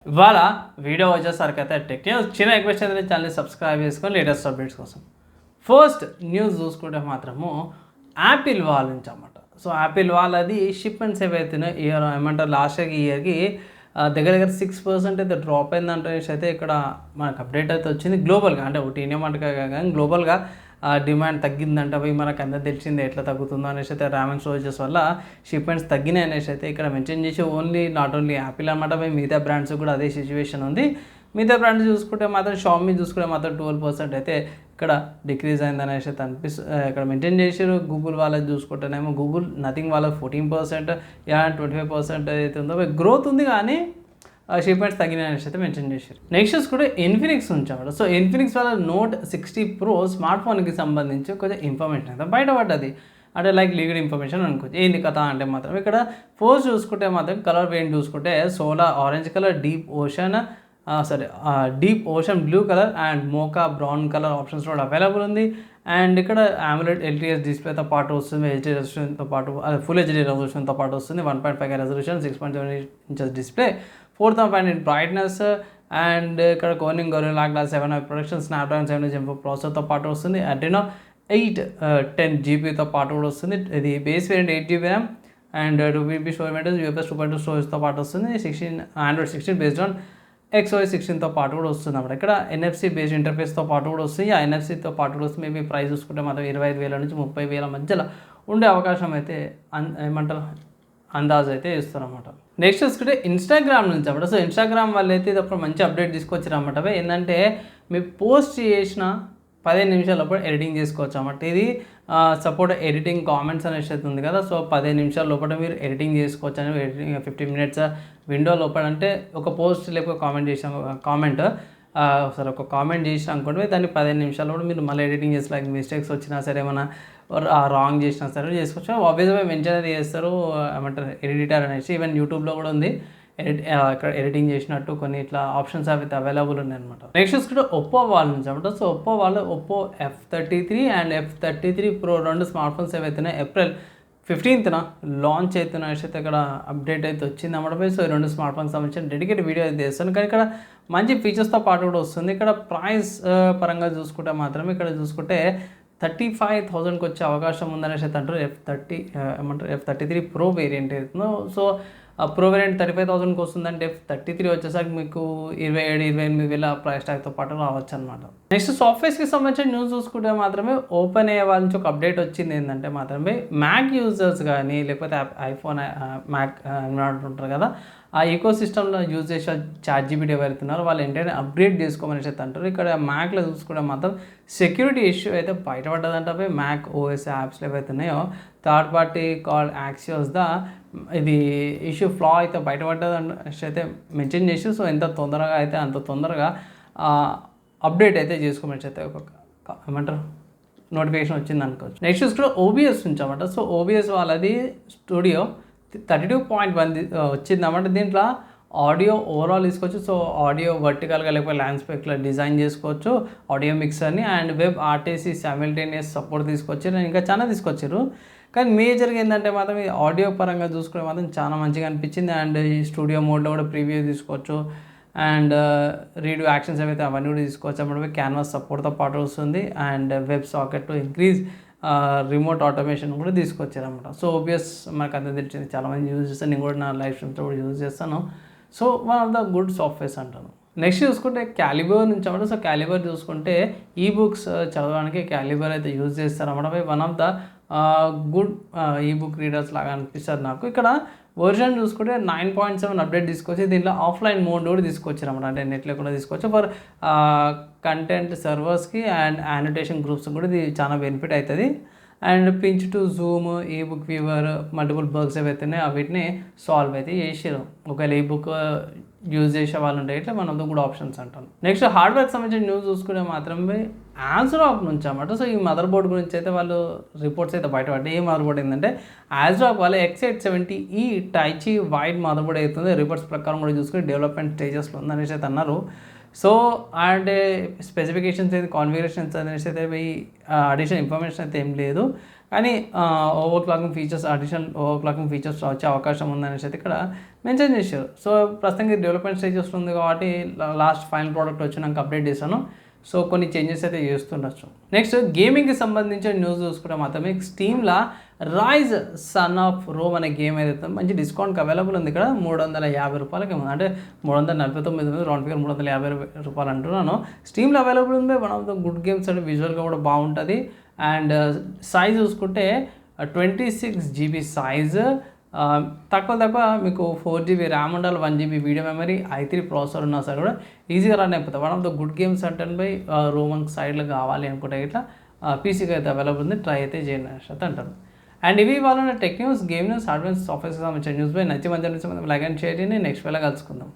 ఇవాళ వీడియో వచ్చేసరికి అయితే టెక్ న్యూస్ చిన్న రిక్వెస్ట్ అయితే ఛానల్ని సబ్స్క్రైబ్ చేసుకొని లేటెస్ట్ అప్డేట్స్ కోసం. ఫస్ట్ న్యూస్ చూసుకుంటే మాత్రము యాపిల్ వాళ్ళ నుంచి అన్నమాట. సో యాపిల్ వాళ్ళది షిప్మెంట్స్ ఏవైతున్నాయో ఇయర్ ఏమంటారు లాస్ట్ ఇయర్కి దగ్గర దగ్గర 6% అయితే డ్రాప్ అయిందంటే అయితే ఇక్కడ మనకు అప్డేట్ అయితే వచ్చింది గ్లోబల్గా. అంటే ఒకటి ఇండియా మటుగా కానీ గ్లోబల్గా డిమాండ్ తగ్గిందంట. అవి మనకు అందరూ తెలిసిందే ఎట్లా తగ్గుతుందో అనేసి అయితే ర్యామన్ స్టోరేజెస్ వల్ల షిప్మెంట్స్ తగ్గినాయి అనేసి అయితే ఇక్కడ మెన్షన్ చేసి ఓన్లీ నాట్ ఓన్లీ యాపిల్ అనమాట, మిగతా బ్రాండ్స్ కూడా అదే సిచ్యువేషన్ ఉంది. మిగతా బ్రాండ్స్ చూసుకుంటే మాత్రం షామీ చూసుకుంటే మాత్రం 12% అయితే ఇక్కడ డిక్రీజ్ అయింది అనేసి అయితే ఇక్కడ మెయింటైన్ చేసారు. గూగుల్ వాళ్ళది చూసుకుంటేనేమో గూగుల్ నథింగ్ వాళ్ళకి 14%, 25% అయితే ఉందో గ్రోత్ ఉంది కానీ షిప్మెంట్స్ తగ్గినాయి అనేసి అయితే మెన్షన్ చేశారు. నెక్స్ట్ కూడా ఇన్ఫినిక్స్ ఉంచాడు. సో ఇన్ఫినిక్స్ వాళ్ళ నోట్ 60 Pro స్మార్ట్ ఫోన్కి సంబంధించి కొంచెం ఇన్ఫర్మేషన్ అయితే బయటపడ్డది. అంటే లైక్ లీగల్ ఇన్ఫర్మేషన్ అనుకోవచ్చు. ఏంది కథ అంటే మాత్రం ఇక్కడ ఫోర్స్ చూసుకుంటే మాత్రం కలర్ వేరియంట్ చూసుకుంటే solar orange colour, deep ocean blue colour and mocha brown colour options కూడా అవైలబుల్ ఉంది. అండ్ ఇక్కడ AMOLED LTS డిస్ప్లేతో పాటు వస్తుంది, హెచ్డీ రెజల్యూషన్తో పాటు ఫుల్ హెచ్డీ రెజల్యూషన్తో పాటు వస్తుంది, 1.5K resolution, 6.7 inches display, 4000 brightness. And ఇక్కడ Corning gorilla glass 7 protection, Snapdragon 7 Gen 4 ప్రాసెసర్తో పాటు వస్తుంది. అడ్రినో 810 పాటు కూడా వస్తుంది. ఇది base variant 8GB RAM and 2GB storage, UFS 2.2 స్టోరేజ్తో పాటు వస్తుంది. Android 16 బేస్డ్ ఆన్ XOS 16తో పాటు కూడా వస్తుంది అన్నమాట. ఇక్కడ NFC బేస్డ్ ఇంటర్ఫేస్తో పాటు కూడా వస్తుంది. ఆ NFCతో పాటు కూడా వస్తుంది. మేబీ ప్రైస్ చూసుకుంటే మాత్రం 25,000 నుంచి 30,000 మధ్యలో ఉండే అవకాశం అయితే ఏమంటారు అందాజు అయితే ఇస్తారన్నమాట. నెక్స్ట్ చూసుకుంటే ఇన్స్టాగ్రామ్ నుంచి అన్నమాట. సో ఇన్స్టాగ్రామ్ వాళ్ళు అయితే ఇది ఒక మంచి అప్డేట్ తీసుకొచ్చారన్నమాట. ఏంటంటే మీరు పోస్ట్ చేసిన 15 నిమిషాల లోపల ఎడిటింగ్ చేసుకోవచ్చు అన్నమాట. ఇది సపోర్ట్ ఎడిటింగ్ కామెంట్స్ అనేసి అయితే ఉంది కదా. సో 15 నిమిషాల లోపల మీరు ఎడిటింగ్ చేసుకోవచ్చు అని ఎడిటింగ్ 15 minutes విండో లోపల. అంటే ఒక పోస్ట్ లేకపోతే ఒక కామెంట్ చేసినా అనుకోండి, దాన్ని 15 నిమిషాల్లో కూడా మీరు మళ్ళీ ఎడిటింగ్ చేసి లైక్ మిస్టేక్స్ వచ్చినా సరే ఏమైనా రాంగ్ చేసినా సరే చేసుకోవచ్చు. ఆబ్వియస్గా మెన్షన్ అయితే చేస్తారు ఏమంటారు ఎడిటర్ అనేసి. ఈవెన్ యూట్యూబ్లో కూడా ఉంది ఇక్కడ ఎడిటింగ్ చేసినట్టు కొన్ని ఇట్లా ఆప్షన్స్ అయితే అవైలబుల్ ఉన్నాయి అనమాట. నెక్స్ట్ చూసుకుంటే ఒప్పో వాళ్ళ నుంచి అనమాట. సో ఒప్పో వాళ్ళు ఒప్పో F33 అండ్ F33 Pro 2 స్మార్ట్ ఫోన్స్ ఏవైతున్నాయి April 15th లాంచ్ అవుతున్నాయి అయితే ఇక్కడ అప్డేట్ అయితే వచ్చింది అన్నమాట. సో ఈ 2 స్మార్ట్ ఫోన్స్ సంబంధించిన డెడికేటెడ్ వీడియో అయితే చేస్తాను. కానీ ఇక్కడ మంచి ఫీచర్స్తో పాటు కూడా వస్తుంది. ఇక్కడ ప్రైస్ పరంగా చూసుకుంటే మాత్రమే ఇక్కడ చూసుకుంటే 35,000కి వచ్చే అవకాశం ఉందనేసి అయితే అంటారు. F33 Pro వేరియంట్ అవుతుందో. సో ప్రో వేరియంట్ 35,000కి వస్తుందంటే F33 వచ్చేసరికి మీకు 27,000-28,000 ప్రైస్ ట్యాగ్తో పాటు రావచ్చు అనమాట. నెక్స్ట్ సాఫ్ట్వేర్స్కి సంబంధించిన న్యూస్ చూసుకుంటే మాత్రమే ఓపెన్ అయ్యే వాళ్ళ నుంచి ఒక అప్డేట్ వచ్చింది. ఏంటంటే మాత్రమే మ్యాక్ యూజర్స్ కానీ లేకపోతే ఐఫోన్ మ్యాక్ ఉంటారు కదా, ఆ ఈకో సిస్టంలో యూజ్ చేసే ChatGPT ఎవరుతున్నారో వాళ్ళు ఏంటంటే అప్గ్రేడ్ చేసుకోమని అయితే అంటారు. ఇక్కడ మ్యాక్లో చూసుకుంటే మాత్రం సెక్యూరిటీ ఇష్యూ అయితే బయటపడ్డదంటే మ్యాక్ ఓఎస్ యాప్స్లో ఏవైతే ఉన్నాయో థర్డ్ పార్టీ కాల్ యాక్సియోస్ ఇది ఇష్యూ ఫ్లా అయితే బయటపడ్డదని అయితే మెన్షన్ చేసి, సో ఎంత తొందరగా అయితే అంత తొందరగా అప్డేట్ అయితే చేసుకోమని అయితే ఏమంటారు నోటిఫికేషన్ వచ్చింది అనుకోవచ్చు. నెక్స్ట్ చూసుకుంటే OBS నుంచి అన్నమాట. సో OBS వాళ్ళది స్టూడియో 32.1 వచ్చింది అన్నమాట. దీంట్లో ఆడియో ఓవరాల్ తీసుకోవచ్చు. సో ఆడియో వర్టికల్గా లేకపోతే ల్యాండ్స్పేక్లో డిజైన్ చేసుకోవచ్చు, ఆడియో మిక్సర్ని and web RTC simultaneous support తీసుకొచ్చారు, ఇంకా చాలా తీసుకొచ్చారు. కానీ మేజర్గా ఏంటంటే మాత్రం ఈ ఆడియో పరంగా చూసుకుంటే మాత్రం చాలా మంచిగా అనిపించింది. అండ్ ఈ స్టూడియో మోడ్లో కూడా ప్రీవ్యూ తీసుకోవచ్చు అండ్ రీడ్ యాక్షన్స్ ఏవైతే అవన్నీ కూడా తీసుకోవచ్చు అన్నమాట. క్యాన్వాస్ సపోర్ట్తో పాటు వస్తుంది and web socket to increase remote automation కూడా తీసుకొచ్చారన్నమాట. సో OBS మనకు అంతా తెలిసింది, చాలామంది యూజ్ చేస్తాను, నేను కూడా నా లైఫ్ స్ట్రీమ్తో కూడా యూజ్ చేస్తాను. So one of the good softwares అంటాను. నెక్స్ట్ చూసుకుంటే క్యాలిబర్ నుంచి అన్నమాట. సో క్యాలిబర్ చూసుకుంటే ఈబుక్స్ చదవడానికి క్యాలిబర్ అయితే యూజ్ చేస్తారన్నమాట. One of the good ebook readers లాగా అనిపిస్తారు నాకు. ఇక్కడ వర్షన్ చూసుకుంటే 9.7 అప్డేట్ తీసుకొచ్చి దీంట్లో ఆఫ్లైన్ మోడ్ కూడా తీసుకొచ్చారు అన్నమాట. అంటే నెట్లో కూడా తీసుకోవచ్చు ఫర్ కంటెంట్ సర్వర్స్కి అండ్ యానిటేషన్ గ్రూప్స్ కూడా ఇది చాలా బెనిఫిట్ అవుతుంది. And pinch to zoom, ebook viewer, multiple bugs ఏవైతున్నాయి వీటిని సాల్వ్ అయితే చేసారు. ఒకవేళ ఈబుక్ యూజ్ చేసే వాళ్ళు ఉంటే ఇట్లా మనం కూడా ఆప్షన్స్ అంటాను. నెక్స్ట్ హార్డ్వేర్కి సంబంధించిన న్యూస్ చూసుకుంటే మాత్రమే ASRock నుంచి అన్నమాట. సో ఈ మదర్ బోర్డ్ గురించి అయితే వాళ్ళు రిపోర్ట్స్ అయితే బయటపడ్డాయి. ఏ మదర్ బోర్డ్ ఏంటంటే ASRock వాళ్ళ X870E టైచి వైడ్ మదర్ బోర్డ్ అవుతుంది. రిపోర్ట్స్ ప్రకారం కూడా చూసుకుని డెవలప్మెంట్ స్టేజెస్లో ఉందనేసి అయితే అన్నారు. సో అంటే స్పెసిఫికేషన్స్ అయితే కాన్ఫిగరేషన్స్ అనేసి అయితే అడిషనల్ ఇన్ఫర్మేషన్ అయితే ఏం లేదు. కానీ over clocking features, additional over clocking features వచ్చే అవకాశం ఉందనేసి అయితే ఇక్కడ మెన్షన్ చేశారు. సో ప్రస్తుతానికి డెవలప్మెంట్ స్టేజ్ వస్తుంది కాబట్టి లాస్ట్ ఫైనల్ ప్రోడక్ట్ వచ్చినాక అప్డేట్ చేశాను. సో కొన్ని చేంజెస్ అయితే చేస్తుండొచ్చు. నెక్స్ట్ గేమింగ్కి సంబంధించిన న్యూస్ చూసుకుంటే మాత్రమే స్టీమ్లో రైజ్ సన్ ఆఫ్ రోమ్ అనే గేమ్ ఏదైతే మంచి డిస్కౌంట్కి అవైలబుల్ ఉంది. ఇక్కడ 350 రూపాయలకి ఉంది, అంటే 349 రౌండ్ ఫిగర్ 350 రూపాయలు అంటున్నాను. స్టీమ్లో అవైలబుల్ ఉంది. One of the good games అంటే విజువల్గా కూడా బాగుంటుంది. అండ్ సైజ్ చూసుకుంటే 26 GB సైజ్, తక్కువ మీకు 4 GB ర్యామ్ ఉండాలి, 1 GB video memory, i3 processor ఉన్నా సరే కూడా ఈజీగా రన్ అయిపోతుంది. One of the good games అంటే బై రోమన్ సైడ్లో కావాలి అనుకుంటే ఇట్లా పీసీకి అయితే అవైలబుల్ ఉంది, ట్రై అయితే చేయండి అయితే అంటారు. అండ్ ఇవి వాళ్ళ tech news, game news, hardware softwares సంబంధించిన న్యూస్ బై నచ్చి మంచి లైక్ అండ్ షేర్ చేయండి. నెక్స్ట్ వేళ కలుసుకుందాం.